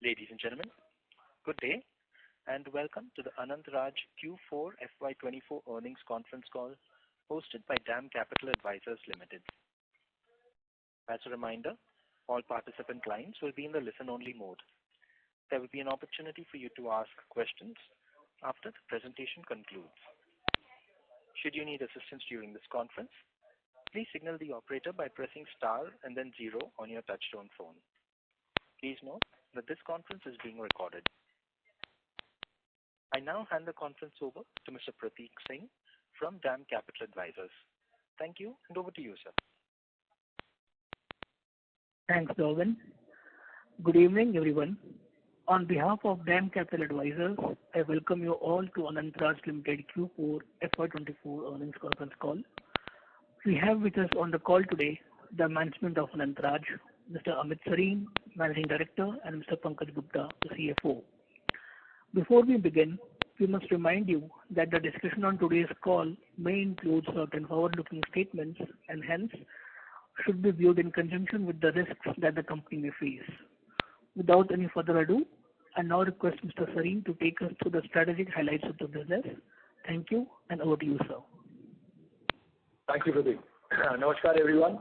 Ladies and gentlemen, good day and welcome to the Anant Raj Q4 FY2024 earnings conference call hosted by DAM Capital Advisors Ltd. As a reminder, all participant lines will be in the listen-only mode. There will be an opportunity for you to ask questions after the presentation concludes. Should you need assistance during this conference, please signal the operator by pressing star and then 0 on your touchtone phone. Please note that this conference is being recorded. I now hand the conference over to Mr. Prateek Singh from DAM Capital Advisors. Thank you, and over to you, sir. Thanks, Darwin. Good evening, everyone. On behalf of DAM Capital Advisors, I welcome you all to Anant Raj Ltd Q4 FY2024 earnings conference call. We have with us on the call today the management of Anant Raj, Mr. Amit Sareen, Managing Director, and Mr. Pankaj Gupta, the CFO. Before we begin, we must remind you that the discussion on today's call may include certain forward-looking statements and hence should be viewed in conjunction with the risks that the company may face. Without any further ado, I now request Mr. Sareen to take us through the strategic highlights of the business. Thank you, and over to you, sir. Thank you, Pradeep. Namaskar, everyone.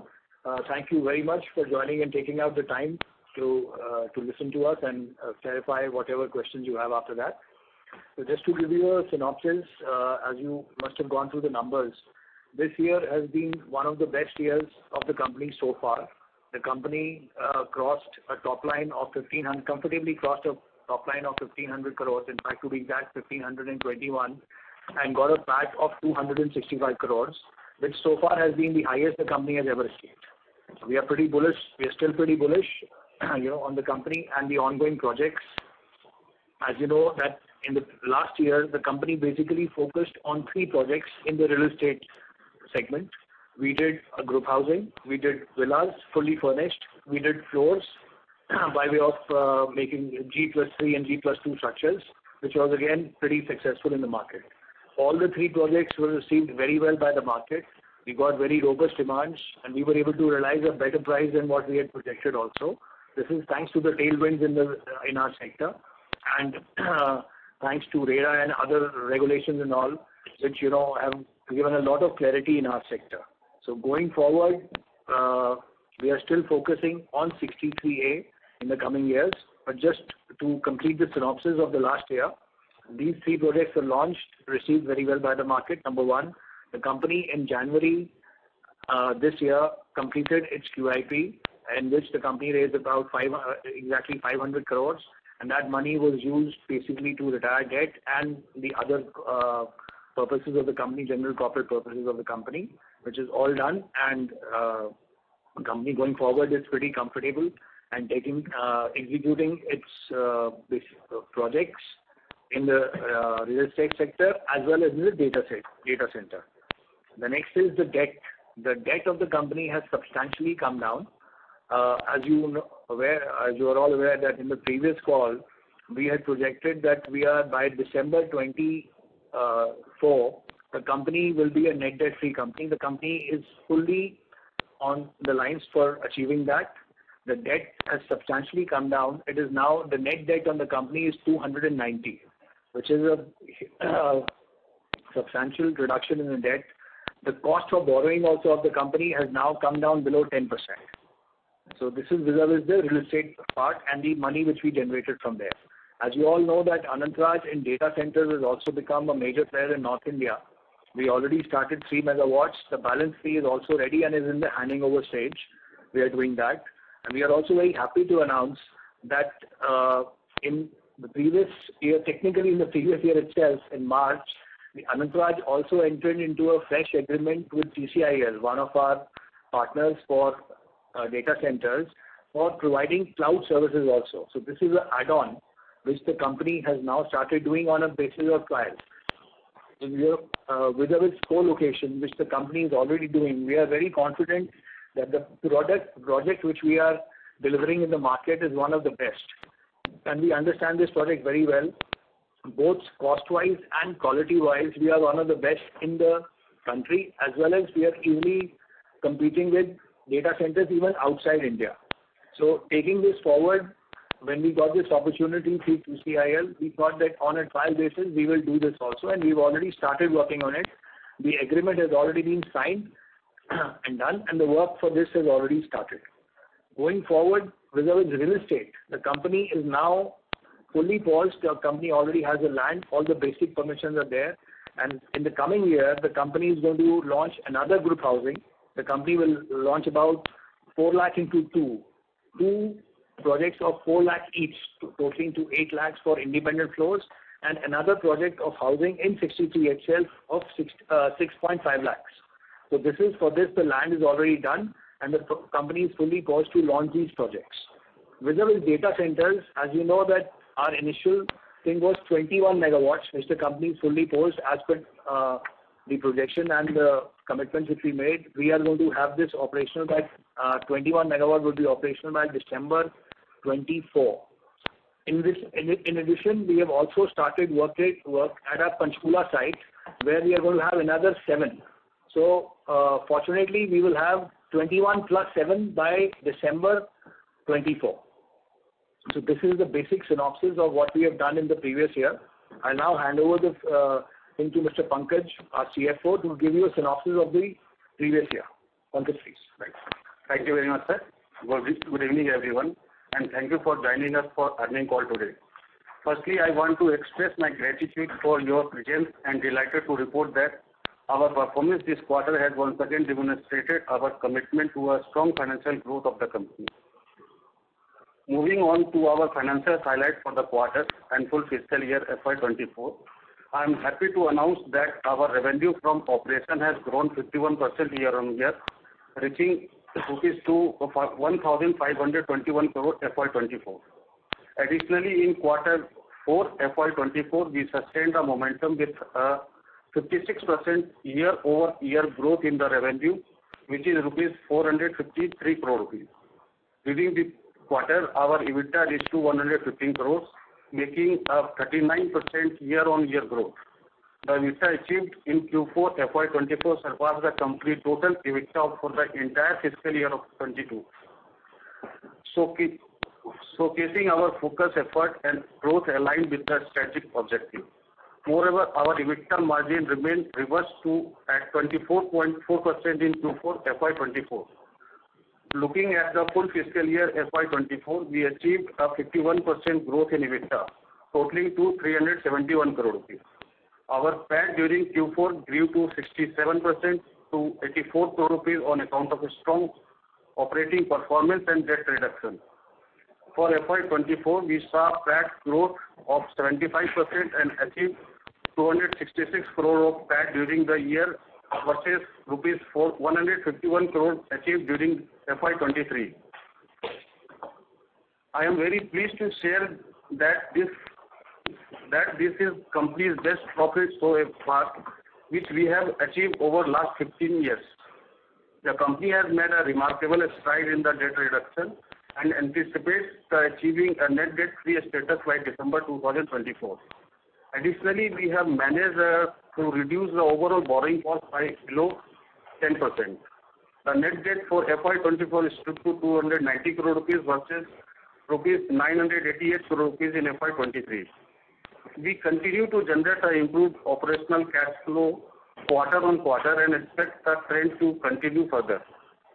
Thank you very much for joining and taking out the time to listen to us and clarify whatever questions you have after that. So just to give you a synopsis, as you must have gone through the numbers, this year has been one of the best years of the company so far. The company crossed a top line of 1,500, comfortably crossed a top line of 1,500 crores, in fact to be exact 1,521, and got a PAT of 265 crores, which so far has been the highest the company has ever achieved. We are pretty bullish. We are still pretty bullish, on the company and the ongoing projects. As you know, that in the last year, the company basically focused on 3 projects in the real estate segment. We did a group housing, we did villas fully furnished, we did floors by way of making G+3 and G+2 structures, which was again pretty successful in the market. All the 3 projects were received very well by the market. We got very robust demands and we were able to realize a better price than what we had projected also. This is thanks to the tailwinds in our sector and thanks to RERA and other regulations and all, which have given a lot of clarity in our sector. So going forward, we are still focusing on 63A in the coming years. But just to complete the synopsis of the last year, these 3 projects were launched, received very well by the market. Number 1, the company in January this year completed its QIP, in which the company raised about exactly 500 crores, and that money was used basically to retire debt and the other purposes of the company, general corporate purposes of the company, which is all done, and the company going forward is pretty comfortable and executing its projects in the real estate sector as well as in the data center. The next is the debt. The debt of the company has substantially come down. As you are all aware that in the previous call, we had projected that we are by December 24, the company will be a net debt-free company. The company is fully on the lines for achieving that. The debt has substantially come down. It is now the net debt on the company is 290, which is a substantial reduction in the debt. The cost of borrowing also of the company has now come down below 10%. So this is vis-a-vis the real estate part and the money which we generated from there. As you all know that Anant Raj in data centers has also become a major player in North India. We already started 3 megawatts. The balance 3 is also ready and is in the handing over stage. We are doing that. And we are also very happy to announce that in the previous year, technically in the previous year itself, in March, the Anant Raj also entered into a fresh agreement with TCIL, one of our partners for data centers, for providing cloud services also. So this is an add-on which the company has now started doing on a basis of trials. With its co-location, which the company is already doing, we are very confident that the project which we are delivering in the market is one of the best. And we understand this project very well. Both cost-wise and quality-wise, we are one of the best in the country, as well as we are easily competing with data centers even outside India. So taking this forward, when we got this opportunity through QCIL, we thought that on a trial basis, we will do this also, and we've already started working on it. The agreement has already been signed and done, and the work for this has already started. Going forward, with real estate, the company is now fully paused. The company already has the land. All the basic permissions are there. And in the coming year, the company is going to launch another group housing. The company will launch about 4 lakh into two projects of 4 lakh each, totaling to 8 lakhs for independent floors, and another project of housing in 63 itself of 6.5 lakhs. So this is for this, the land is already done, and the company is fully poised to launch these projects. Vis-a-vis data centers, as you know that our initial thing was 21 megawatts, which the company is fully poised as per the projection and the commitments which we made. We are going to have this operational by 21 megawatt will be operational by December 24. In addition, we have also started work at our Panchkula site, where we are going to have another 7. So fortunately, we will have 21 plus 7 by December 24. So this is the basic synopsis of what we have done in the previous year. I'll now hand over the thing to Mr. Pankaj, our CFO, to give you a synopsis of the previous year. Pankaj, please. Right. Thank you very much, sir. Good evening, everyone, and thank you for joining us for earnings call today. Firstly, I want to express my gratitude for your presence and delighted to report that our performance this quarter has once again demonstrated our commitment to a strong financial growth of the company. Moving on to our financial highlights for the quarter and full fiscal year FY24, I am happy to announce that our revenue from operation has grown 51% year on year, reaching rupees to 1,521 crore FY24. Additionally, in quarter 4 FY24, we sustained the momentum with a 56% year-over-year growth in the revenue, which is rupees 453 crore rupees. During the quarter, our EBITDA reached to 115 crores, making a 39% year-on-year growth. The EBITDA achieved in Q4 FY24 surpassed the complete total EBITDA for the entire fiscal year of 22, showcasing our focus, effort, and growth aligned with the strategic objective. Moreover, our EBITDA margin remained reversed to at 24.4% in Q4 FY24. Looking at the full fiscal year FY24, we achieved a 51% growth in EBITDA, totaling to 371 crore rupees. Our PAT during Q4 grew to 67% to 84 crore rupees on account of a strong operating performance and debt reduction. For FY24, we saw PAT growth of 75% and achieved 266 crore of PAT during the year versus rupees 151 crore achieved during FY23. I am very pleased to share that this is company's best profit so far, which we have achieved over last 15 years. The company has made a remarkable stride in the debt reduction and anticipates achieving a net debt-free status by December 2024. Additionally, we have managed to reduce the overall borrowing cost by below 10%. The net debt for FY24 is to 290 crore rupees versus rupees 988 crore rupees in FY23. We continue to generate an improved operational cash flow quarter on quarter and expect the trend to continue further.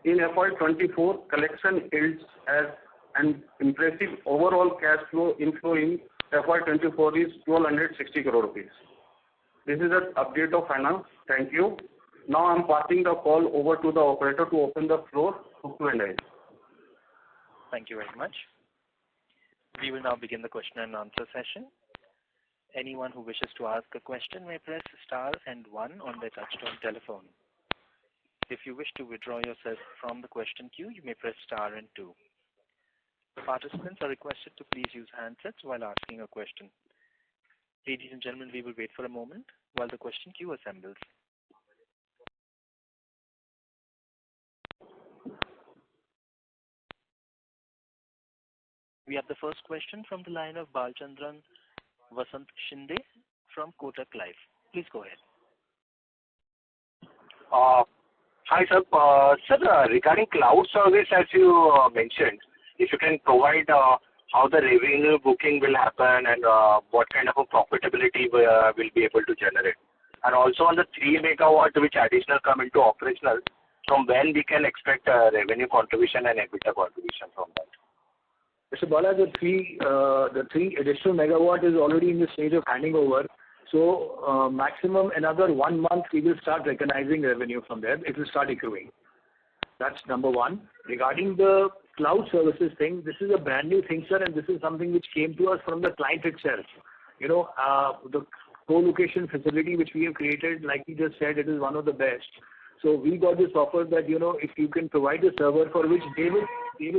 In FY24, collection yields as an impressive overall cash flow inflow in FY24 is 1,260 crore rupees. This is an update of finance. Thank you. Now I am passing the call over to the operator to open the floor to Q&A. Thank you very much. We will now begin the question and answer session. Anyone who wishes to ask a question may press star and 1 on their touchtone telephone. If you wish to withdraw yourself from the question queue, you may press star and 2. Participants are requested to please use handsets while asking a question. Ladies and gentlemen, we will wait for a moment while the question queue assembles. We have the first question from the line of Balchandran Vasant Shinde from Kotak Life. Please go ahead. Hi, sir. Sir, regarding cloud service, as you mentioned, if you can provide how the revenue booking will happen and what kind of a profitability we'll be able to generate. And also on the 3 megawatt which additional come into operational, from when we can expect revenue contribution and EBITDA contribution from that. Mr. Bala, the three additional megawatt is already in the stage of handing over. So maximum another 1 month we will start recognizing revenue from there. It will start accruing. That's number one. Regarding the cloud services thing, this is a brand new thing, sir, and this is something which came to us from the client itself. The co-location facility which we have created, like we just said, it is one of the best. So we got this offer that, if you can provide a server for which they will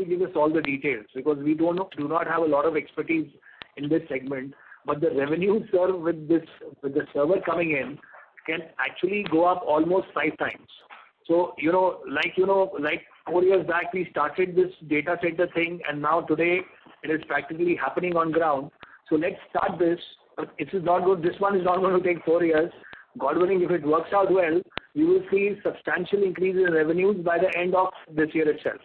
give us all the details, because we do not have a lot of expertise in this segment. But the revenue, sir, with the server coming in can actually go up almost 5 times. So, like 4 years back, we started this data center thing, and now today it is practically happening on ground. So let's start this. But this one is not going to take 4 years. God willing, if it works out well, you will see substantial increase in revenues by the end of this year itself.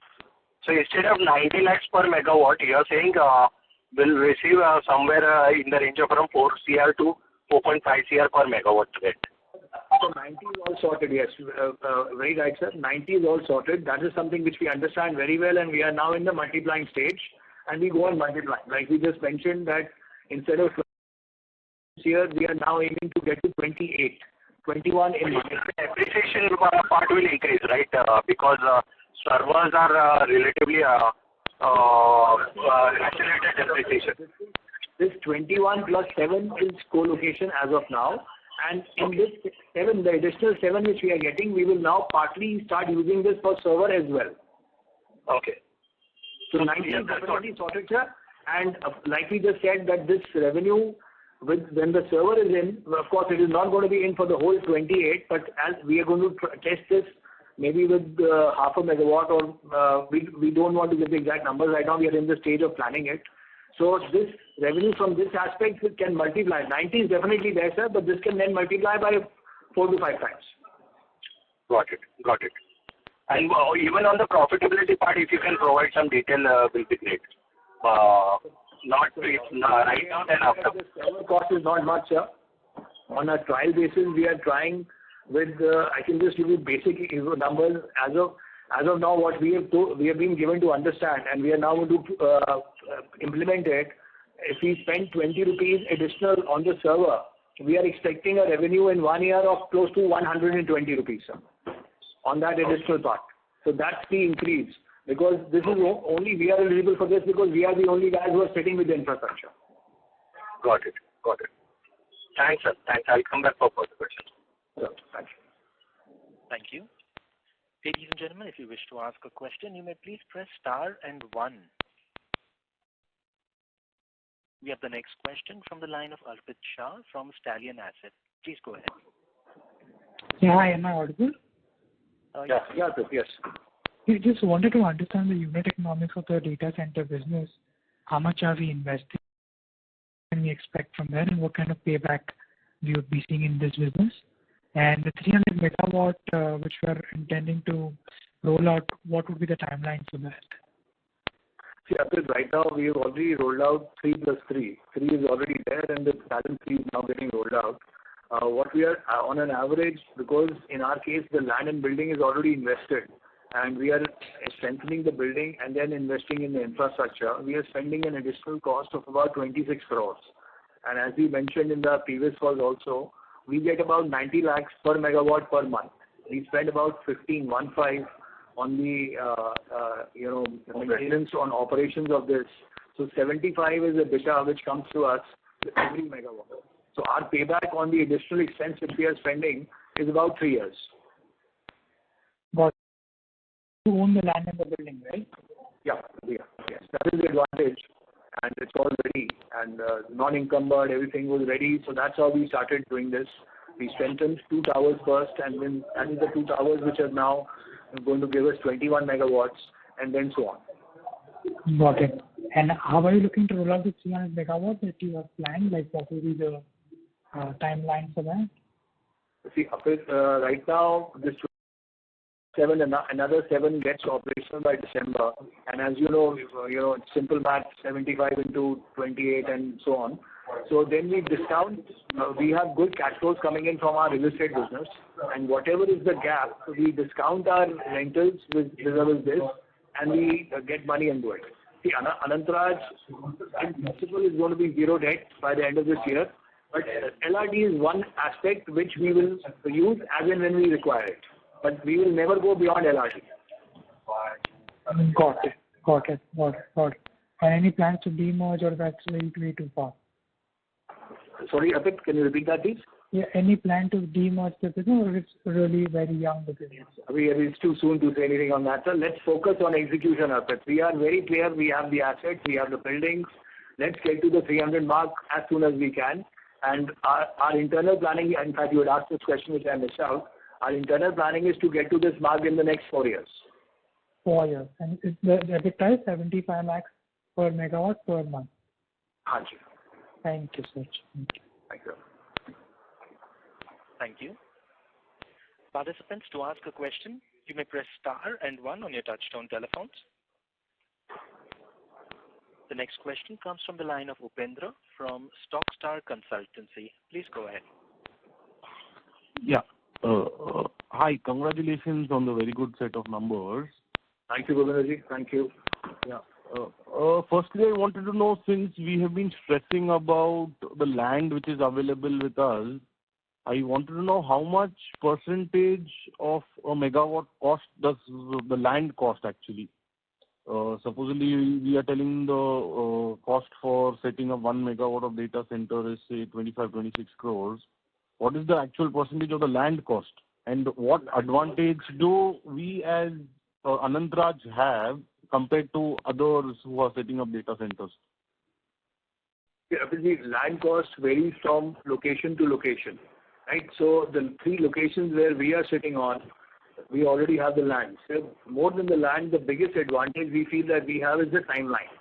So instead of 90 lakhs per megawatt, you are saying we'll receive somewhere in the range of around 4 CR to 4.5 CR per megawatt rate. So 90 is all sorted, yes. Very right, sir. 90 is all sorted. That is something which we understand very well, and we are now in the multiplying stage, and we go on multiplying. Like we just mentioned that instead of here, we are now aiming to get to 28. 21 in appreciation part will increase, right? Because servers are relatively accelerated depreciation. This 21 plus 7 is co-location as of now. And in this 7, the additional 7 which we are getting, we will now partly start using this for server as well. Okay. So 90 is definitely sorted, sir. And like we just said, that this revenue, when the server is in, of course, it is not going to be in for the whole 28, but as we are going to test this maybe with half a megawatt, or we don't want to give the exact numbers right now. We are in the stage of planning it. So this revenue from this aspect can multiply. 90 is definitely there, sir, but this can then multiply by 4 to 5 times. Got it. And even on the profitability part, if you can provide some detail, will be great. Not right now, then after. The server cost is not much, sir. On a trial basis, we are trying with, I can just give you basic numbers. As of now, what we have been given to understand, and we are now going to implement it. If we spend 20 rupees additional on the server, we are expecting a revenue in 1 year of close to 120 rupees, sir, on that additional part. So that's the increase. Because this is only we are eligible for this because we are the only guys who are sitting with the infrastructure. Got it. Thanks, sir. I'll come back for further questions. Sure. Thank you. Thank you. Ladies and gentlemen, if you wish to ask a question, you may please press star and 1. We have the next question from the line of Arpit Shah from Stallion Asset. Please go ahead. Yeah, hi, am I audible? Yes. We just wanted to understand the unit economics of the data center business. How much are we investing? Can we expect from there, and what kind of payback we would be seeing in this business? And the 300 megawatt which we are intending to roll out, what would be the timeline for that? See, right now we have already rolled out 3 plus 3. 3 is already there, and the balance 3 is now getting rolled out. What we are on an average, because in our case the land and building is already invested, and we are strengthening the building and then investing in the infrastructure, we are spending an additional cost of about 26 crores. And as we mentioned in the previous calls also, we get about 90 lakhs per megawatt per month. We spend about 15 on the maintenance on operations of this. So 75 is a beta which comes to us every megawatt. So our payback on the additional expense which we are spending is about 3 years. But you own the land and the building, right? Yeah. Yes. That is the advantage, and it's all ready, and non-encumbered, everything was ready. So that's how we started doing this. We strengthened 2 towers first, and then added the 2 towers which are now going to give us 21 megawatts, and then so on. Got it. And how are you looking to roll out the 300 megawatt that you have planned? Like, what will be the timeline for that? See, right now, this another 7 gets operational by December. And as you know, it's simple math, 75 into 28 and so on. So then we discount, we have good cash flows coming in from our real estate business, and whatever is the gap, we discount our rentals with this, and we get money into it. See, Anant Raj, in principle, is going to be zero debt by the end of this year, but LRD is one aspect which we will use as and when we require it. But we will never go beyond LRD. Got it. And any plans to demerge, or that's way too far? Sorry, Arpit, can you repeat that, please? Yeah, any plan to demerge the business, or it's really very young the business? It's too soon to say anything on that, sir. Let's focus on execution, Arpit. We are very clear. We have the assets, we have the buildings. Let's get to the 300 mark as soon as we can. And our internal planning, in fact, you had asked this question which I missed out. Our internal planning is to get to this mark in the next 4 years. 4 years. And the EBITDA is 75 lakhs per megawatt per month. Hanji. Thank you, sir. Thank you. Thank you. Participants, to ask a question, you may press star and 1 on your touchtone telephones. The next question comes from the line of Upendra from Stockstar Consultancy. Please go ahead. Yeah. Hi, congratulations on the very good set of numbers. Thank you, Govindaji. Thank you. Yeah. Firstly, I wanted to know, since we have been stressing about the land which is available with us, I wanted to know how much percentage of a megawatt cost does the land cost actually. Supposedly, we are telling the cost for setting up 1 megawatt of data center is say 25-26 crores. What is the actual percentage of the land cost? And what advantage do we as Anant Raj have compared to others who are setting up data centers? Yeah, the land cost varies from location to location, right? So the 3 locations where we are sitting on, we already have the land. So more than the land, the biggest advantage we feel that we have is the timeline.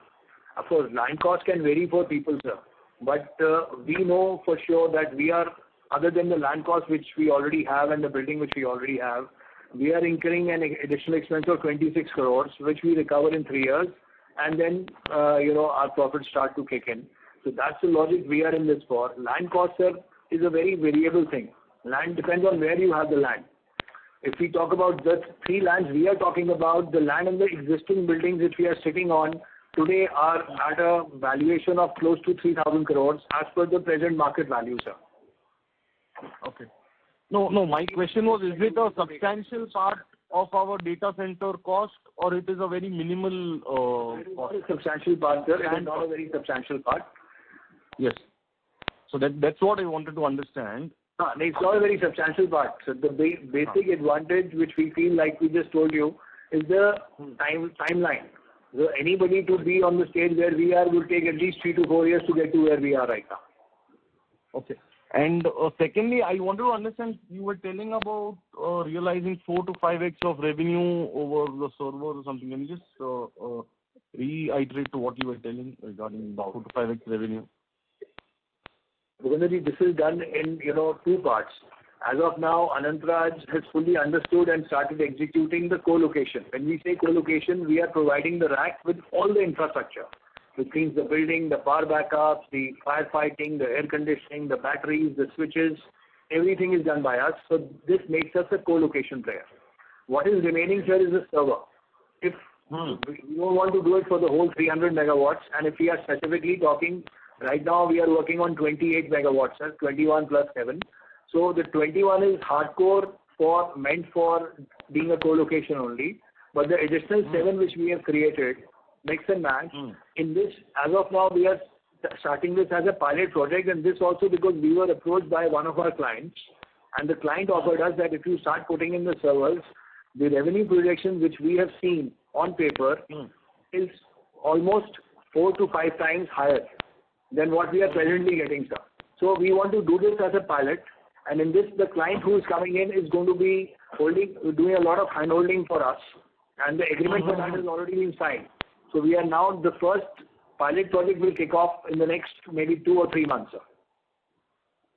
Of course, land cost can vary for people, sir. But we know for sure that we are, other than the land cost which we already have and the building which we already have, we are incurring an additional expense of 26 crores, which we recover in 3 years, and then, our profits start to kick in. So that's the logic we are in this for. Land cost, sir, is a very variable thing. Land depends on where you have the land. If we talk about the 3 lands we are talking about, the land and the existing buildings which we are sitting on today are at a valuation of close to 3,000 crores as per the present market value, sir. Okay. No, my question was, is it a substantial part of our data center cost, or it is a very minimal cost? It is not a substantial part, sir. It is not a very substantial part. Yes. So that's what I wanted to understand. It's not a very substantial part. So the basic advantage which we feel like we just told you is the timeline. So anybody to be on the stage where we are will take at least 3 to 4 years to get to where we are right now. Okay. And secondly, I wanted to understand, you were telling about realizing 4 to 5x of revenue over the server or something. Can you just reiterate to what you were telling regarding 4 to 5x revenue? Govindaji, this is done in 2 parts. As of now, Anant Raj has fully understood and started executing the co-location. When we say co-location, we are providing the rack with all the infrastructure, which means the building, the power backups, the firefighting, the air conditioning, the batteries, the switches, everything is done by us. So this makes us a co-location player. What is remaining here is the server. If we don't want to do it for the whole 300 megawatts, and if we are specifically talking, right now we are working on 28 megawatts, 21 plus 7. So the 21 is hardcore meant for being a co-location only. But the additional 7 which we have created, mix and match, in this, as of now, we are starting this as a pilot project, and this also because we were approached by one of our clients, and the client offered us that if you start putting in the servers, the revenue projection which we have seen on paper is almost 4 to 5 times higher than what we are presently getting, sir. So we want to do this as a pilot, and in this, the client who is coming in is going to be doing a lot of hand-holding for us, and the agreement for that has already been signed. So we are now, the first pilot project will kick off in the next maybe 2 or 3 months, sir.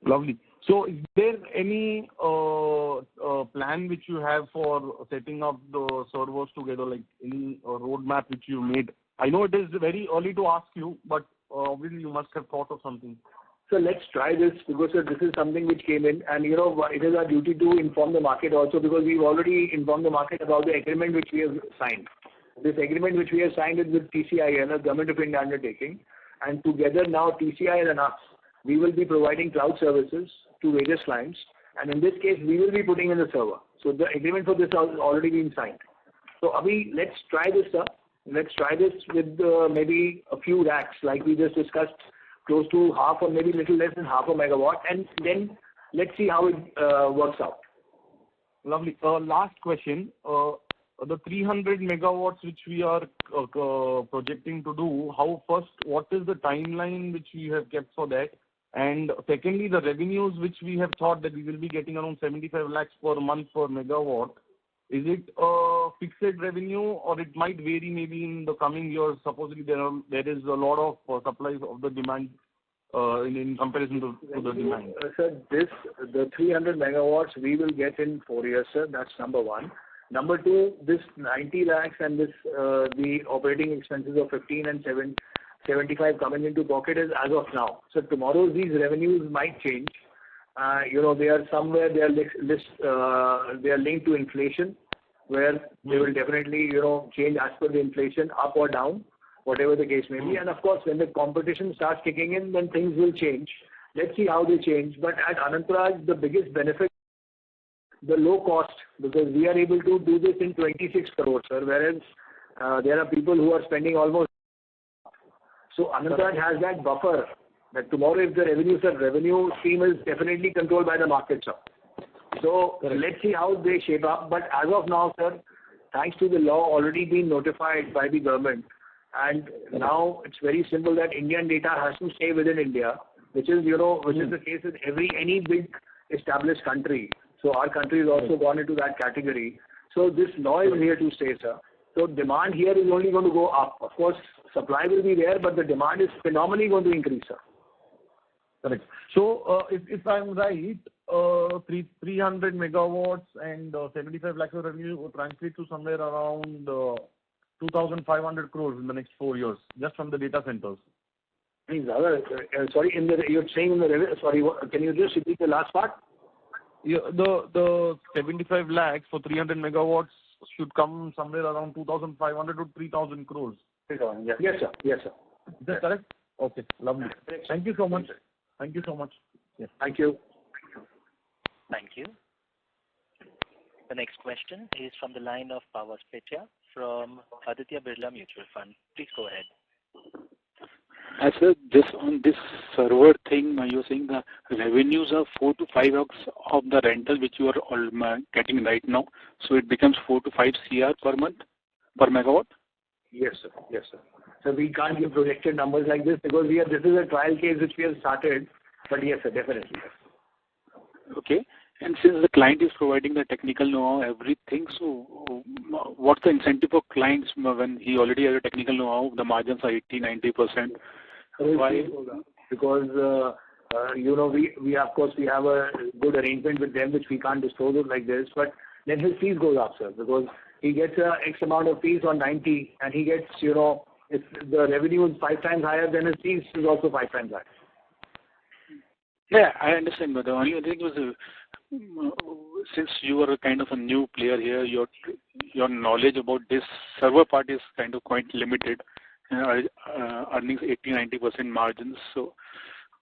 Lovely. So is there any plan which you have for setting up the servers together, like any roadmap which you made? I know it is very early to ask you, but obviously you must have thought of something. So let's try this because this is something which came in, and it is our duty to inform the market also, because we've already informed the market about the agreement which we have signed. This agreement which we have signed is with TCIL, a Government of India undertaking, and together now TCIL and us, we will be providing cloud services to various clients, and in this case we will be putting in the server. So the agreement for this has already been signed. So Abhi, let's try this, sir. Let's try this with maybe a few racks like we just discussed, close to half or maybe little less than half a megawatt, and then let's see how it works out. Lovely. Last question. The 300 megawatts which we are projecting to do, what is the timeline which we have kept for that? And secondly, the revenues which we have thought that we will be getting around 75 lakhs per month per megawatt, is it a fixed revenue or it might vary maybe in the coming years? Supposedly there is a lot of supplies of the demand in comparison to the demand. Sir, the 300 megawatts we will get in 4 years, sir. That's number one. Number two, this 90 lakhs and this the operating expenses of 15 and 75 coming into pocket is as of now. So tomorrow these revenues might change. They are somewhere they are linked to inflation, where they will definitely change as per the inflation, up or down, whatever the case may be. And of course, when the competition starts kicking in, then things will change. Let's see how they change. But at Anant Raj, the biggest benefit, the low cost, because we are able to do this in 26 crores, sir, whereas there are people who are spending almost. So Anant Raj has that buffer that tomorrow if the revenue stream is definitely controlled by the market, sir. So let's see how they shape up. But as of now, sir, thanks to the law already being notified by the government, and now it's very simple that Indian data has to stay within India, which is the case with any big established country. So our country has also gone into that category. So this law is here to stay, sir. So demand here is only going to go up. Of course, supply will be there, but the demand is phenomenally going to increase, sir. Correct. So if I'm right, 300 megawatts and 75 lakhs of revenue will translate to somewhere around 2,500 crores in the next 4 years, just from the data centers. Sorry, you're saying in the revenue. Sorry, can you just repeat the last part? Yeah, the 75 lakhs for 300 megawatts should come somewhere around 2,500 to 3,000 crores. 3,000, yes. Yes, sir. Yes, sir. Is that correct? Okay, lovely. Thank you so much. Thank you so much. Yes. Thank you. Thank you. The next question is from the line of Pawas Petya from Aditya Birla Mutual Fund. Please go ahead. Sir, on this server thing, you're saying the revenues are 4 to 5x of the rental which you are getting right now. So it becomes 4 to 5 CR per month, per megawatt? Yes, sir. Yes, sir. So we can't give projected numbers like this because this is a trial case which we have started. But yes, sir, definitely. Yes. Okay. And since the client is providing the technical know-how, everything, so what's the incentive for clients when he already has a technical know-how, the margins are 80-90%? Why? Because, we of course, we have a good arrangement with them which we can't disclose it like this, but then his fees goes up, sir, because he gets X amount of fees on 90 and he gets, if the revenue is 5 times higher, then his fees is also 5 times higher. Yeah, I understand, but the only thing was, since you are a kind of a new player here, your knowledge about this server part is kind of quite limited, earnings 80-90% margins. So,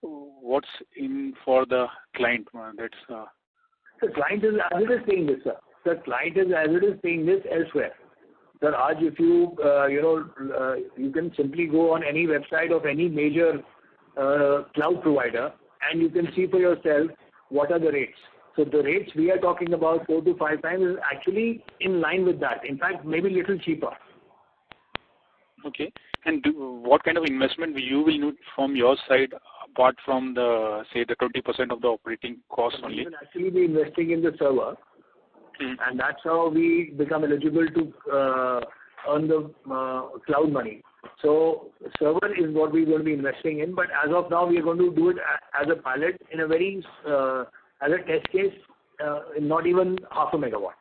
what's in for the client? The client is as it is paying this, sir. The client is as it is paying this elsewhere. Sir, if you you can simply go on any website of any major cloud provider and you can see for yourself what are the rates. So the rates we are talking about 4 to 5 times is actually in line with that. In fact, maybe a little cheaper. Okay. And what kind of investment you will need from your side apart from the 20% of the operating cost only? We will actually be investing in the server. And that's how we become eligible to earn the cloud money. So server is what we're going to be investing in, but as of now, we are going to do it as a pilot in a very, as a test case, not even half a megawatt.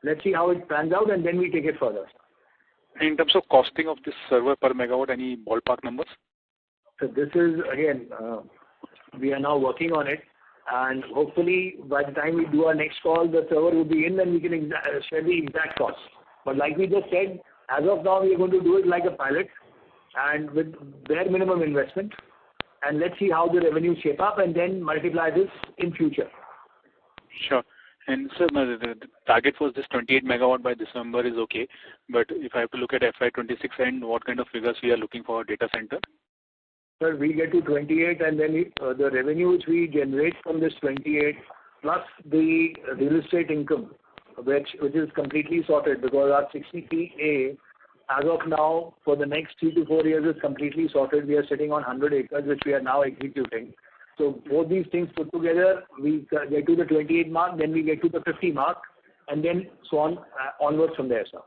Let's see how it pans out, and then we take it further. In terms of costing of this server per megawatt, any ballpark numbers? So this is, again, we are now working on it, and hopefully by the time we do our next call, the server will be in, and we can share the exact cost. But like we just said, as of now, we are going to do it like a pilot and with bare minimum investment, and let's see how the revenues shape up and then multiply this in future. Sure. And sir, the target was this 28 megawatt by December is okay, but if I have to look at FY26 and what kind of figures we are looking for data center? Sir, we get to 28, and then the revenue which we generate from this 28 plus the real estate income, which is completely sorted because our 63A as of now for the next 3 to 4 years is completely sorted. We are sitting on 100 acres which we are now executing. So both these things put together, we get to the 28 mark, then we get to the 50 mark, and then so on onwards from there, sir.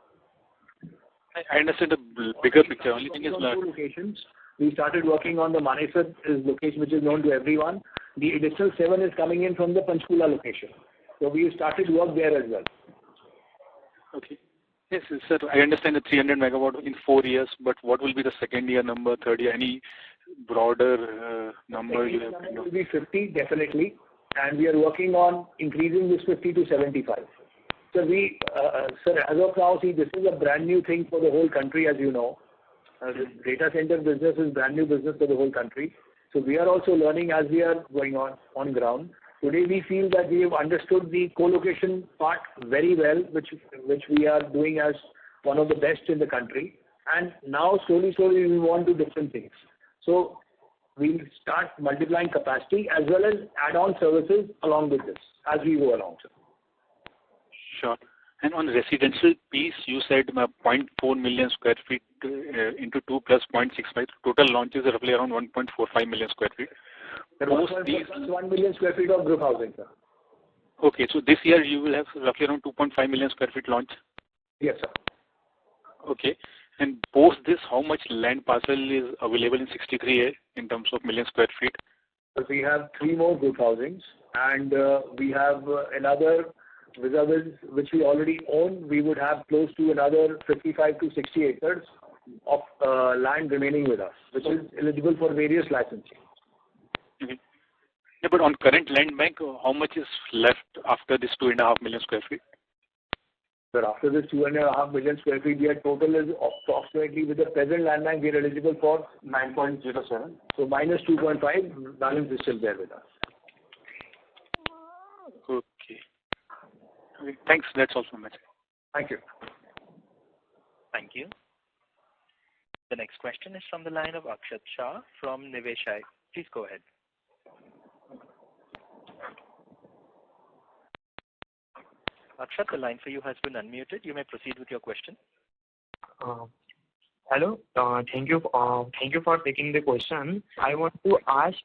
I understand the bigger picture. Only thing is two locations. We started working on the Manesar location, which is known to everyone. The additional 7 is coming in from the Panchkula location. So we started work there as well. Okay. Yes, sir. I understand the 300 megawatt in 4 years, but what will be the second year number, third year? Any broader number you have? It will be 50 definitely, and we are working on increasing this 50 to 75. So sir, as of now, see, this is a brand new thing for the whole country, as you know. The data center business is brand new business for the whole country. So we are also learning as we are going on ground. Today we feel that we have understood the co-location part very well, which we are doing as one of the best in the country. And now slowly we want to do different things. So we'll start multiplying capacity as well as add-on services along with this as we go along, sir. Sure. And on residential piece, you said 0.4 million square feet into 2 plus 0.65. Total launches are roughly around 1.45 million square feet. Most these 1 million square feet of group housing, sir. Okay, so this year you will have roughly around 2.5 million square feet launch? Yes, sir. Okay. And post this, how much land parcel is available in 63A in terms of million square feet? We have 3 more group housings, and we have another which we already own. We would have close to another 55 to 60 acres of land remaining with us, which is eligible for various licensing. Okay. Yeah, but on current land bank, how much is left after this 2.5 million square feet? Sir, after this 2.5 million square feet, our total is approximately, with the present land bank, we are eligible for 9.07. So minus 2.5, balance is still there with us. Okay. Thanks. That's all from my side. Thank you. Thank you. The next question is from the line of Akshat Shah from Niveshai. Please go ahead. Akshat, the line for you has been unmuted. You may proceed with your question. Hello. Thank you for taking the question. I want to ask,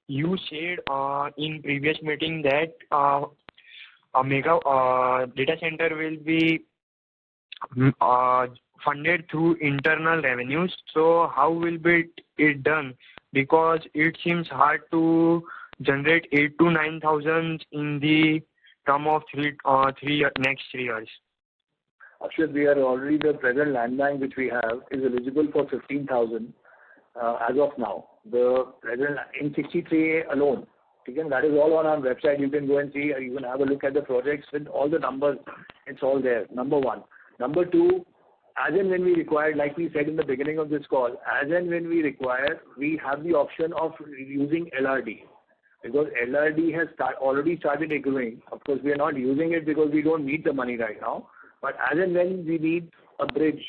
you said in previous meeting that a mega data center will be funded through internal revenues. So how will be it done? Because it seems hard to generate 8 to 9,000 in the term of next 3 years. Actually, we are already, the present land bank which we have is eligible for 15,000 as of now. The present in 63A alone. Again, that is all on our website. You can go and see. You can have a look at the projects with all the numbers. It's all there. Number one. Number two, as and when we require, like we said in the beginning of this call, as and when we require, we have the option of using LRD. Because LRD has already started accruing. Of course, we are not using it because we don't need the money right now. But as and when we need a bridge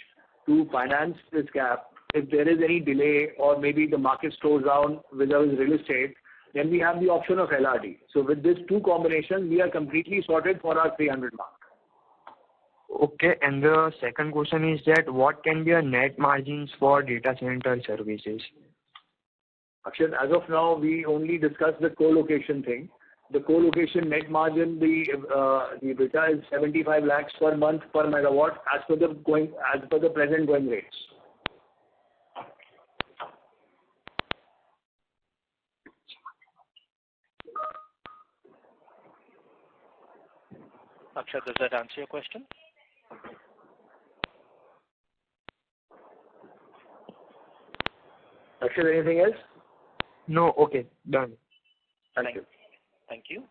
to finance this gap, if there is any delay or maybe the market slows down with our real estate, then we have the option of LRD. So with these two combinations, we are completely sorted for our 300 mark. Okay, and the second question is that what can be a net margins for data center services? Akshat, as of now, we only discuss the co-location thing. The co-location net margin, the EBITDA is 75 lakhs per month per megawatt as per the present going rates. Akshat, does that answer your question? Akshat, anything else? No, okay, done. Thank you. Thank you.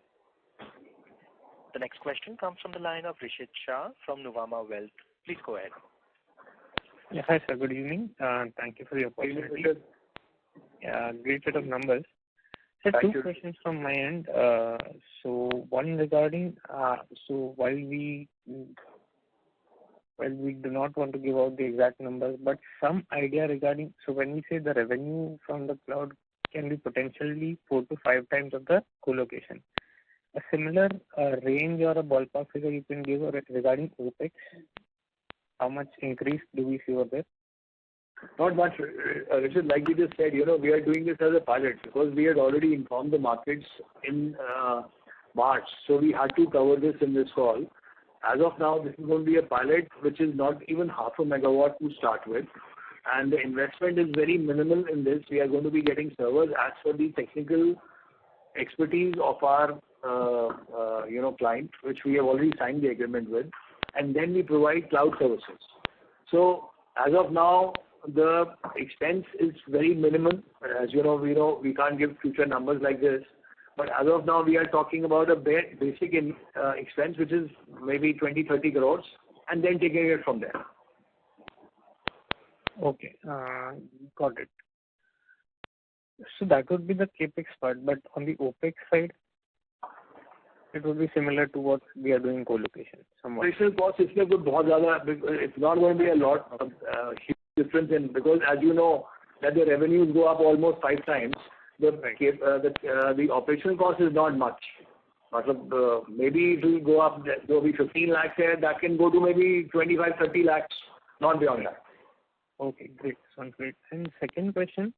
The next question comes from the line of Rishit Shah from Nuvama Wealth. Please go ahead. Yeah, hi sir, good evening. Thank you for the opportunity. Yeah, great set of numbers. So two questions from my end. So one regarding, while we do not want to give out the exact numbers, but some idea regarding, so when we say the revenue from the cloud can be potentially 4 to 5 times of the co-location. A similar range or a ballpark figure you can give regarding OPEX? How much increase do we see over there? Not much. Richard, like you just said, we are doing this as a pilot because we had already informed the markets in March. So we had to cover this in this call. As of now, this is going to be a pilot which is not even half a megawatt to start with. And the investment is very minimal in this. We are going to be getting servers as per the technical expertise of our client, which we have already signed the agreement with. And then we provide cloud services. So as of now, the expense is very minimal. As you know, we can't give future numbers like this. But as of now, we are talking about a basic expense, which is maybe 20-30 crores, and then taking it from there. Okay, got it. So that would be the capex part, but on the OPEX side, it would be similar to what we are doing co-location. Operational cost is it's not going to be a lot of huge difference in, because as you know that the revenues go up almost 5 times. The operational cost is not much. But maybe it will go up. There will be 15 lakhs there. That can go to maybe 25-30 lakhs, not beyond that. Okay, great. Sounds great. And second question,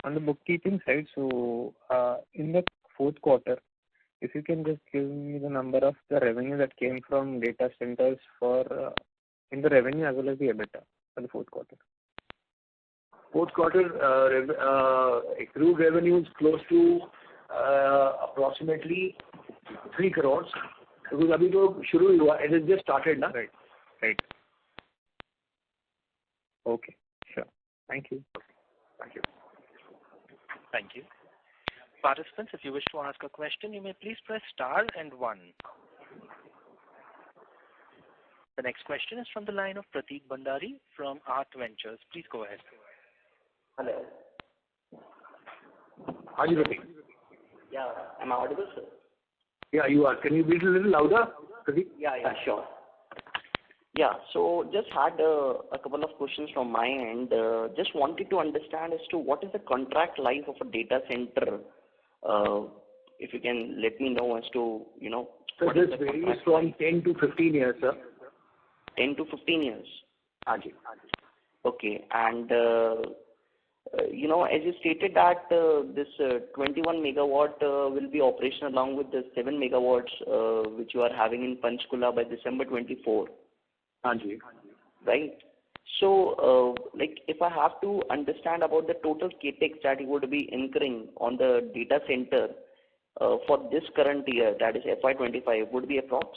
on the bookkeeping side, so in the fourth quarter, if you can just give me the number of the revenue that came from data centers for in the revenue as well as the EBITDA for the fourth quarter. Fourth quarter accrued revenue is close to approximately 3 crores. Because it has just started, na? Right. Okay, sure. Thank you. Thank you. Thank you. Participants, if you wish to ask a question, you may please press star and 1. The next question is from the line of Prateek Bhandari from Art Ventures. Please go ahead. Hello. Hi, Prateek. Yeah, am I audible, sir? Yeah, you are. Can you be a little louder, Prateek? Yeah, sure. Yeah, so just had a couple of questions from my end. Just wanted to understand as to what is the contract life of a data center. If you can let me know as to, So this varies from 10 to 15 years, sir. 10 to 15 years? Ajay. Okay, and as you stated that this 21 megawatt will be operational along with the 7 megawatts which you are having in Panchkula by December 24. Ajay. Right? So, if I have to understand about the total capex that you would be incurring on the data center for this current year, that is FY25, would be approx?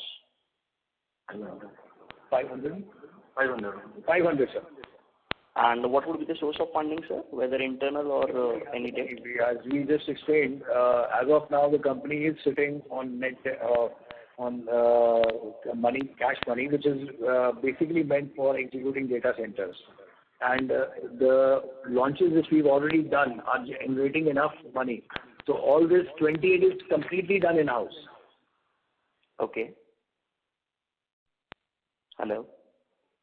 500? 500, sir. And what would be the source of funding, sir? Whether internal or any debt? As we just explained, as of now, the company is sitting on net cash money, which is basically meant for executing data centers. And the launches which we've already done are generating enough money. So all this 28 is completely done in-house. Okay. Hello?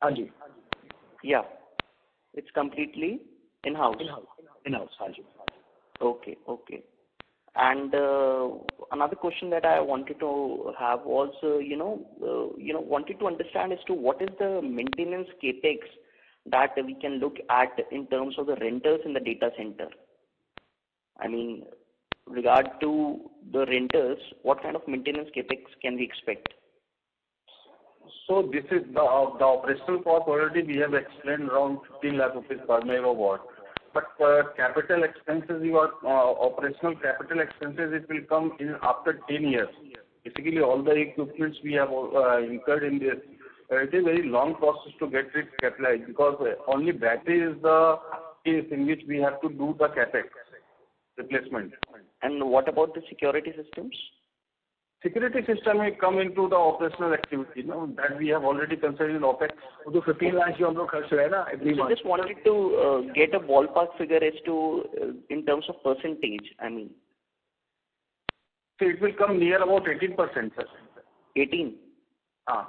Ajay. Yeah. It's completely in-house? In-house, Ajay. Okay. And another question that I wanted to have was, wanted to understand as to what is the maintenance capex that we can look at in terms of the renters in the data center. I mean, regard to the renters, what kind of maintenance capex can we expect? So this is the operational cost already we have explained around 15 lakh rupees per megawatt. But capital expenses, operational capital expenses, it will come in after 10 years. basically all the equipments we have incurred in this. It is a very long process to get it capitalized because only battery is the case in which we have to do the capex replacement. And what about the security systems? Security system will come into the operational activity, that we have already considered in OPEX. तो 15 लाख जो हम लोग खर्च रहे हैं ना every So month. just wanted to get a ballpark figure as to in terms of percentage. I mean, So it will come near about 18%, sir. 18.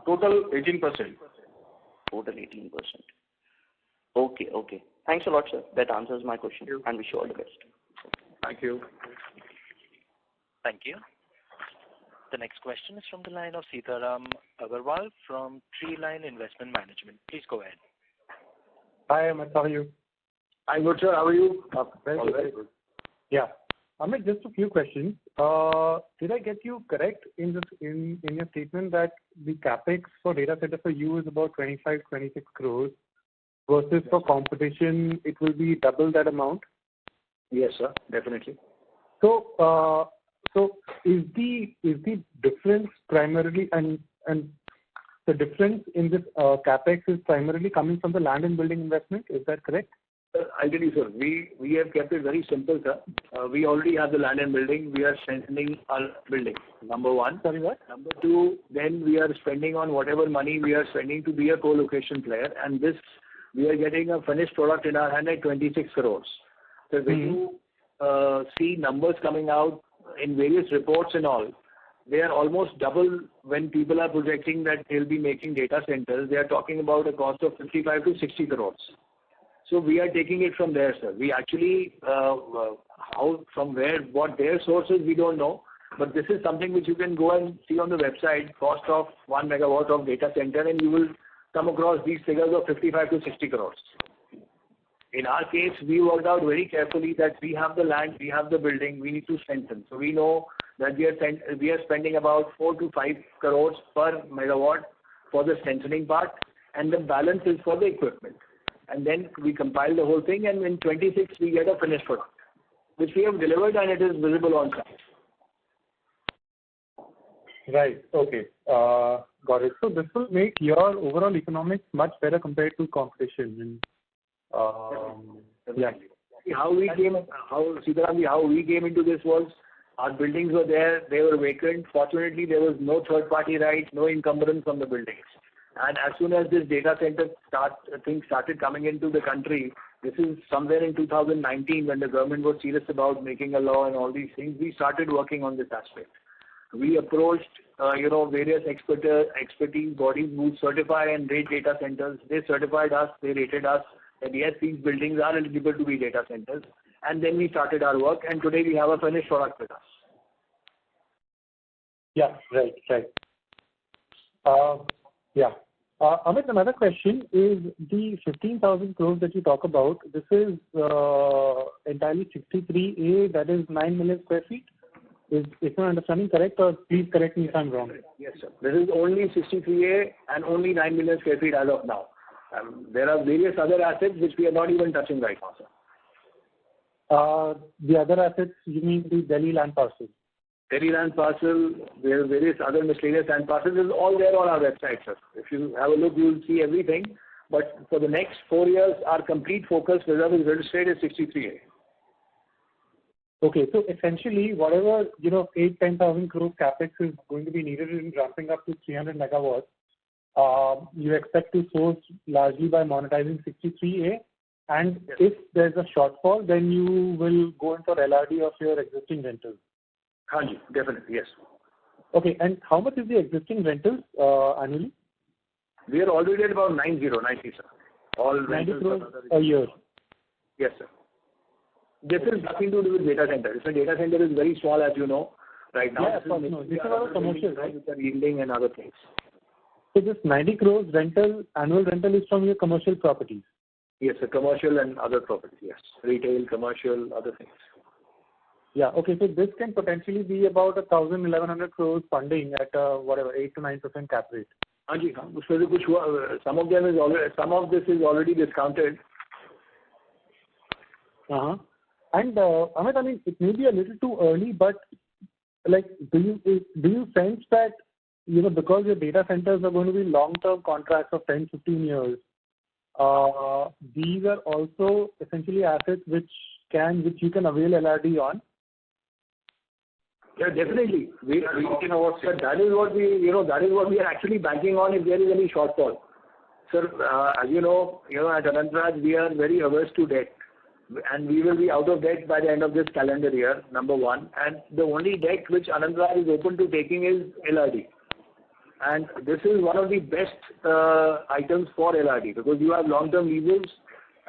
Total 18%. Total 18%. Okay, okay. Thanks a lot, sir. That answers my question. And wish you all the best. Thank you. Thank you. The next question is from the line of Sitaram Agarwal from Treeline Investment Management. Please go ahead. Hi, Amit. How are you? I'm good, sir. How are you? Very good. Yeah. Amit, just a few questions. Did I get you correct in your statement that the capex for data center for you is about 25-26 crores versus for competition it will be double that amount? Yes, sir. Definitely. So, is the difference primarily and the difference in this capex is primarily coming from the land and building investment? Is that correct? I'll tell you, sir. We have kept it very simple, sir. We already have the land and building. We are strengthening our building. Number one. Sorry, what? Number two, then we are spending on whatever money we are spending to be a co-location player, and this we are getting a finished product in our hand at 26 crores. So when you see numbers coming out in various reports and all, they are almost double when people are projecting that they'll be making data centers. They are talking about a cost of 55 to 60 crores. So we are taking it from there, sir. We actually, what their sources, we don't know. But this is something which you can go and see on the website, cost of 1 megawatt of data center, and you will come across these figures of 55 to 60 crores. In our case, we worked out very carefully that we have the land, we have the building, we need to strengthen. So we know that we are spending about 4 to 5 crores per megawatt for the strengthening part, and the balance is for the equipment. And then we compile the whole thing, and in 26 we get a finished product, which we have delivered, and it is visible on site. Right. Okay. Got it. So this will make your overall economics much better compared to competition. Yeah. How we came into this was our buildings were there, they were vacant. Fortunately, there was no third party rights, no encumbrance on the buildings. And as soon as this data center thing started coming into the country, this is somewhere in 2019 when the government was serious about making a law and all these things, we started working on this aspect. We approached, various expertise bodies who certify and rate data centers. They certified us, they rated us, that yes, these buildings are eligible to be data centers. And then we started our work, and today we have a finished product with us. Yeah, right. Yeah. Amit, another question is the 15,000 crores that you talk about. This is entirely 63A, that is 9 million square feet. Is my understanding correct, or please correct me if I'm wrong? Yes, sir. This is only 63A and only 9 million square feet as of now. There are various other assets which we are not even touching right now, sir. The other assets, you mean the Delhi land parcel? Delhi land parcel, there are various other miscellaneous land parcels, is all there on our website, sir. If you have a look, you will see everything. But for the next 4 years, our complete focus reserve is real estate is 63A. Okay, so essentially, whatever 8-10,000 crore capex is going to be needed in ramping up to 300 megawatts, you expect to source largely by monetizing 63A, and if there's a shortfall, then you will go in for LRD of your existing rentals. Definitely, yes. Okay, and how much is the existing rentals annually? We are already at about 90, sir. All 90 crores a year. Yes, sir. This is nothing to do with data center. The data center is very small, as you know, right now. Yeah, of course. No. This is all commercial, right? Which are yielding and other things. So this 90 crores annual rental is from your commercial properties? Yes, sir. Commercial and other properties, yes. Retail, commercial, other things. Yeah, okay. So this can potentially be about 1,100 crores funding at 8 to 9% cap rate. Some of this is already discounted. And Amit, I mean, it may be a little too early, but like, do you sense that, because your data centers are going to be long-term contracts of 10, 15 years, these are also essentially assets which you can avail LRD on? Yeah, definitely. That is what we are actually banking on if there is any shortfall. Sir, as you know, at Anant Raj, we are very averse to debt, and we will be out of debt by the end of this calendar year, number one. And the only debt which Anant Raj is open to taking is LRD. And this is one of the best items for LRD because you have long-term leases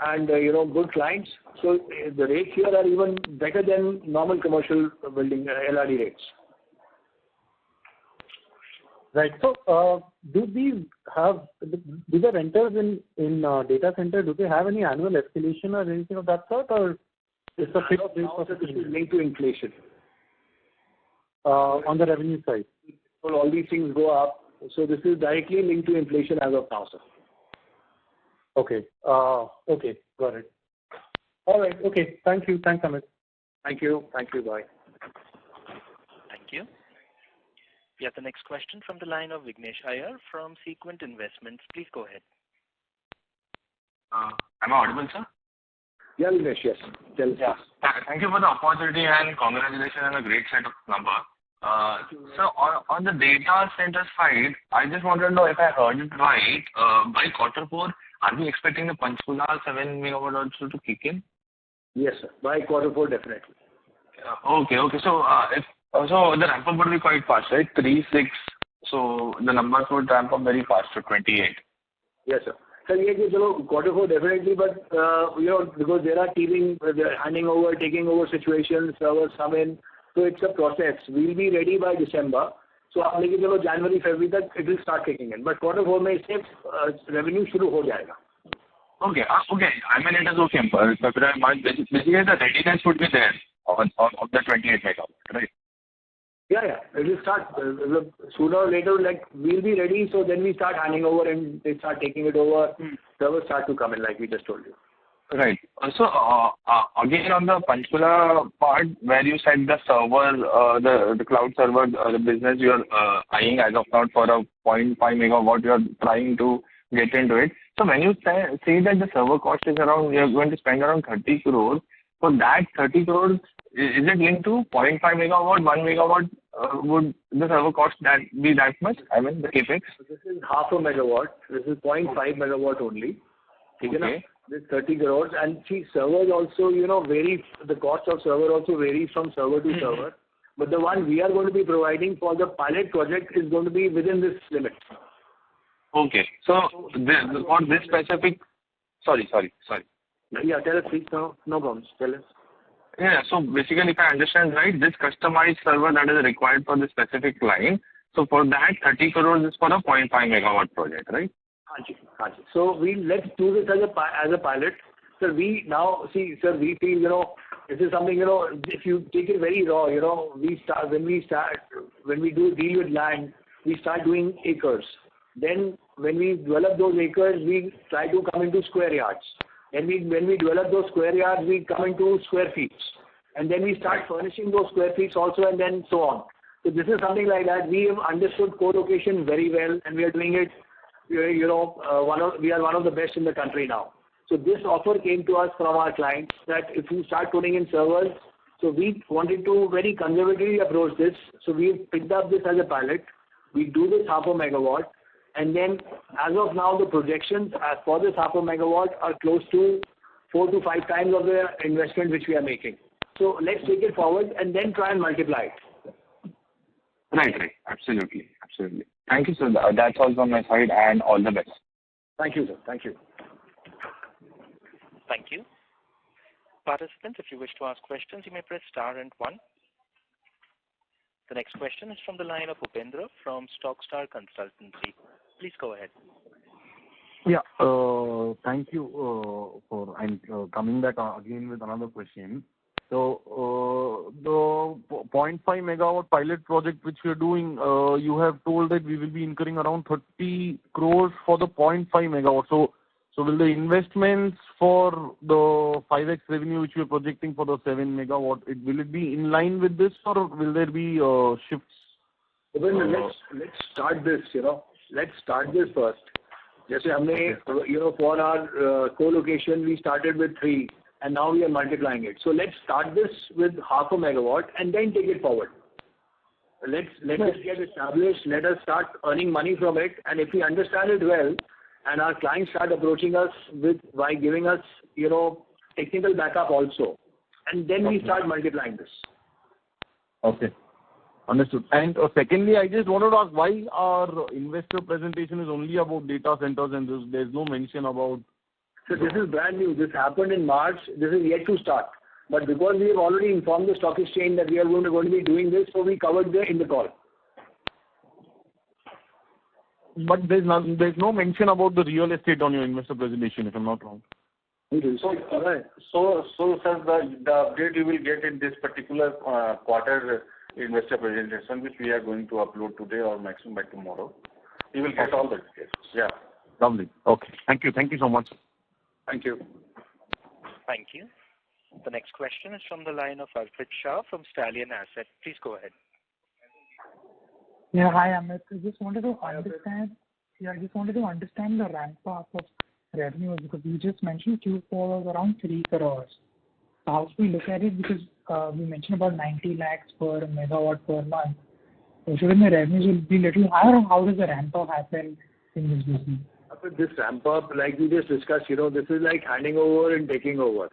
and good clients. So the rates here are even better than normal commercial building LRD rates. Right. So do the renters in data center, do they have any annual escalation or anything of that sort, or it's a fixed rate? This is linked to inflation. On the revenue side. So all these things go up. So this is directly linked to inflation as of now, sir. Okay. Okay. Got it. All right. Okay. Thank you. Thanks, Amit. Thank you. Thank you. Bye. Thank you. We have the next question from the line of Vignesh Iyer from Sequent Investments. Please go ahead. Am I audible, sir? Yeah, Vignesh, yes. Tell us. Yeah. Thank you for the opportunity and congratulations on a great set of numbers. So on the data center side, I just wanted to know if I heard it right. By quarter 4, are we expecting the Panchkula 7 megawatt also to kick in? Yes, sir. By quarter 4, definitely. Okay. So so the ramp up would be quite fast, right? 3, 6. So the numbers would ramp up very fast to 28. Yes, sir. So quarter 4 definitely, but because there are handing over, taking over situations, servers come in. So it's a process. We'll be ready by December. So January, February, that it will start kicking in. But quarter 4 में से revenue शुरू हो जाएगा. Okay. I mean, it is okay. February, March, basically the readiness would be there of the 28 megawatt, right? Yeah. It will start sooner or later. Like we'll be ready. So then we start handing over and they start taking it over. Servers start to come in, like we just told you. Right. So again on the Panchkula part, where you said the server, the cloud server, the business you are eyeing as of now for a 0.5 megawatt, you are trying to get into it. So when you say that the server cost is around, you are going to spend around 30 crores. For that 30 crores, is it linked to 0.5 megawatt, 1 megawatt? Would the server cost be that much? I mean the capex. So this is half a megawatt. This is 0.5 megawatt only. Okay. This 30 crores, and see, servers also, vary. The cost of server also varies from server to server. But the one we are going to be providing for the pilot project is going to be within this limit. Okay. So for this specific, sorry. Yeah, tell us please. No problems. Tell us. Yeah. So basically, if I understand right, this customized server that is required for the specific client. So for that, 30 crores is for a 0.5 megawatt project, right? So let's do this as a pilot. Sir, we feel, this is something, if you take it very raw, when we do deal with land, we start doing acres. Then when we develop those acres, we try to come into square yards. And when we develop those square yards, we come into square feet. And then we start furnishing those square feet also, and then so on. So this is something like that. We have understood co-location very well, and we are doing it. We are one of the best in the country now. So this offer came to us from our clients that if you start putting in servers, so we wanted to very conservatively approach this. So we picked up this as a pilot. We do this half a megawatt, and then as of now, the projections for this half a megawatt are close to 4 to 5 times of the investment which we are making. So let's take it forward and then try and multiply it. Right. Absolutely. Thank you, sir. That's all from my side, and all the best. Thank you, sir. Thank you. Thank you. Participants, if you wish to ask questions, you may press star and 1. The next question is from the line of Upendra from Stockstar Consultancy. Please go ahead. Yeah. Thank you for coming back again with another question. So the 0.5 megawatt pilot project which we are doing, you have told that we will be incurring around 30 crores for the 0.5 megawatt. So So will the investments for the 5x revenue which we are projecting for the 7 megawatt, will it be in line with this, or will there be shifts? Well, let's start this. Let's start this first. Just for our co-location, we started with 3, and now we are multiplying it. So let's start this with half a megawatt and then take it forward. Let it get established. Let us start earning money from it, and if we understand it well, and our clients start approaching us by giving us, technical backup also, and then we start multiplying this. Okay. Understood. And secondly, I just wanted to ask why our investor presentation is only about data centers and there's no mention about... So this is brand new. This happened in March. This is yet to start. But because we have already informed the stock exchange that we are going to be doing this, so we covered in the call. But there's no mention about the real estate on your investor presentation, if I'm not wrong. So sir, the update you will get in this particular quarter investor presentation, which we are going to upload today or maximum by tomorrow. You will get all the details. Yeah. Lovely. Okay. Thank you. Thank you so much. Thank you. Thank you. The next question is from the line of Arpit Shah from Stallion Asset. Please go ahead. Yeah, hi Amit. I just wanted to understand the ramp up of revenues, because you just mentioned Q4 was around 3 crores. How should we look at it? Because we mentioned about 90 lakhs per megawatt per month. So shouldn't the revenues will be little higher, or how does the ramp up happen in this business? This ramp up, like we just discussed, this is like handing over and taking over.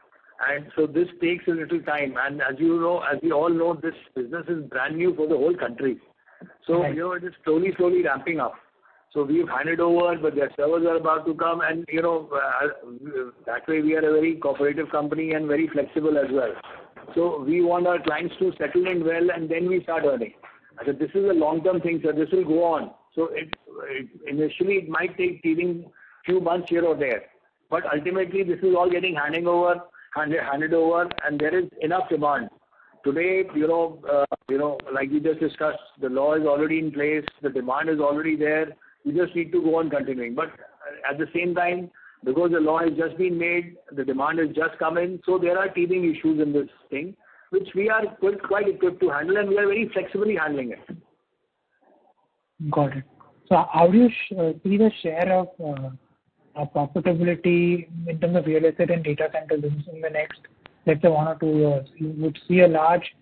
And so this takes a little time. And as you know, as we all know, this business is brand new for the whole country. So, it is slowly ramping up. So we've handed over, but their servers are about to come. And, that way we are a very cooperative company and very flexible as well. So we want our clients to settle in well, and then we start earning. So this is a long-term thing, sir. This will go on. So initially it might take few months here or there. But ultimately this is all getting handed over, and there is enough demand. Today, like we just discussed, the law is already in place, the demand is already there. We just need to go on continuing. But at the same time, because the law has just been made, the demand has just come in, so there are teething issues in this thing, which we are quite equipped to handle, and we are very flexibly handling it. Got it. So how do you see the share of profitability in terms of real estate and data center business in the next, let's say, 1 or 2 years? You would see a large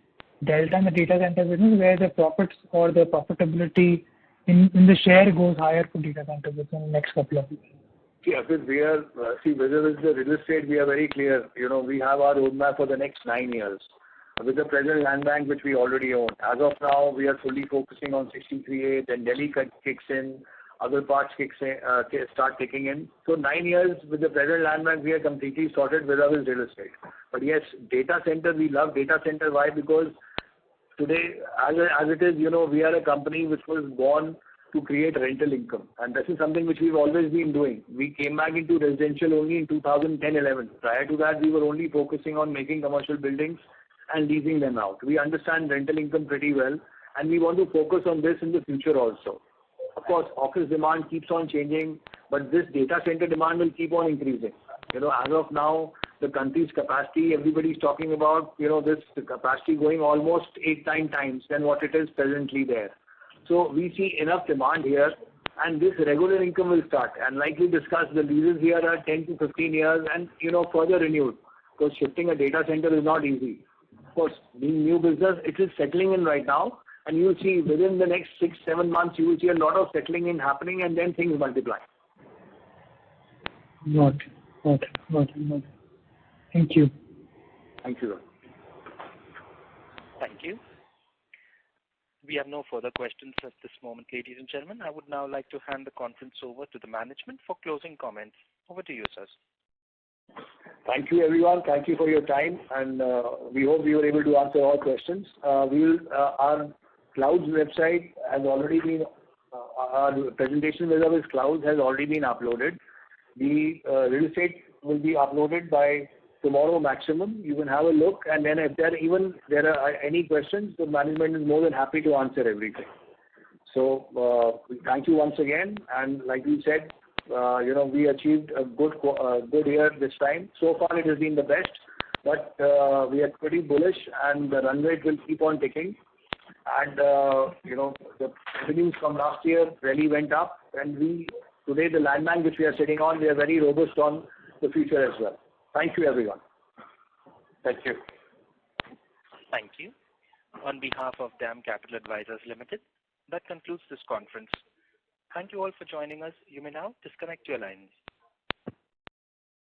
delta in the data center business where the profits or the profitability in the share goes higher for data center business in the next couple of years. Yeah, because whether it's the real estate, we are very clear. We have our roadmap for the next 9 years. With the present land bank, which we already own. As of now, we are fully focusing on 63A, then Delhi kicks in, other parts start kicking in. So 9 years with the present land bank, we are completely sorted with our real estate. But yes, data center, we love data center. Why? Because today, as it is, we are a company which was born to create rental income. And this is something which we've always been doing. We came back into residential only in 2010-11. Prior to that, we were only focusing on making commercial buildings and leasing them out. We understand rental income pretty well, and we want to focus on this in the future also. Of course, office demand keeps on changing, but this data center demand will keep on increasing. As of now, the country's capacity, everybody's talking about, the capacity going almost 8-9 times than what it is presently there. So we see enough demand here, and this regular income will start. And like we discussed, the leases here are 10 to 15 years and, further renewed, because shifting a data center is not easy. Of course, being new business, it is settling in right now, and you will see within the next 6-7 months, you will see a lot of settling in happening, and then things multiply. Got it. Thank you. Thank you. Thank you. We have no further questions at this moment, ladies and gentlemen. I would now like to hand the conference over to the management for closing comments. Over to you, sirs. Thank you, everyone. Thank you for your time, and we hope we were able to answer all questions. Our Clouds website has already been, our presentation with our Clouds has already been uploaded. The real estate will be uploaded by tomorrow maximum. You can have a look, and then if there are any questions, the management is more than happy to answer everything. So we thank you once again, and like we said, we achieved a good year this time. So far, it has been the best, but we are pretty bullish, and the run rate will keep on ticking. And the revenues from last year really went up, and today the land bank which we are sitting on, we are very robust on the future as well. Thank you, everyone. Thank you. Thank you. On behalf of DAM Capital Advisors Limited, that concludes this conference. Thank you all for joining us. You may now disconnect your lines.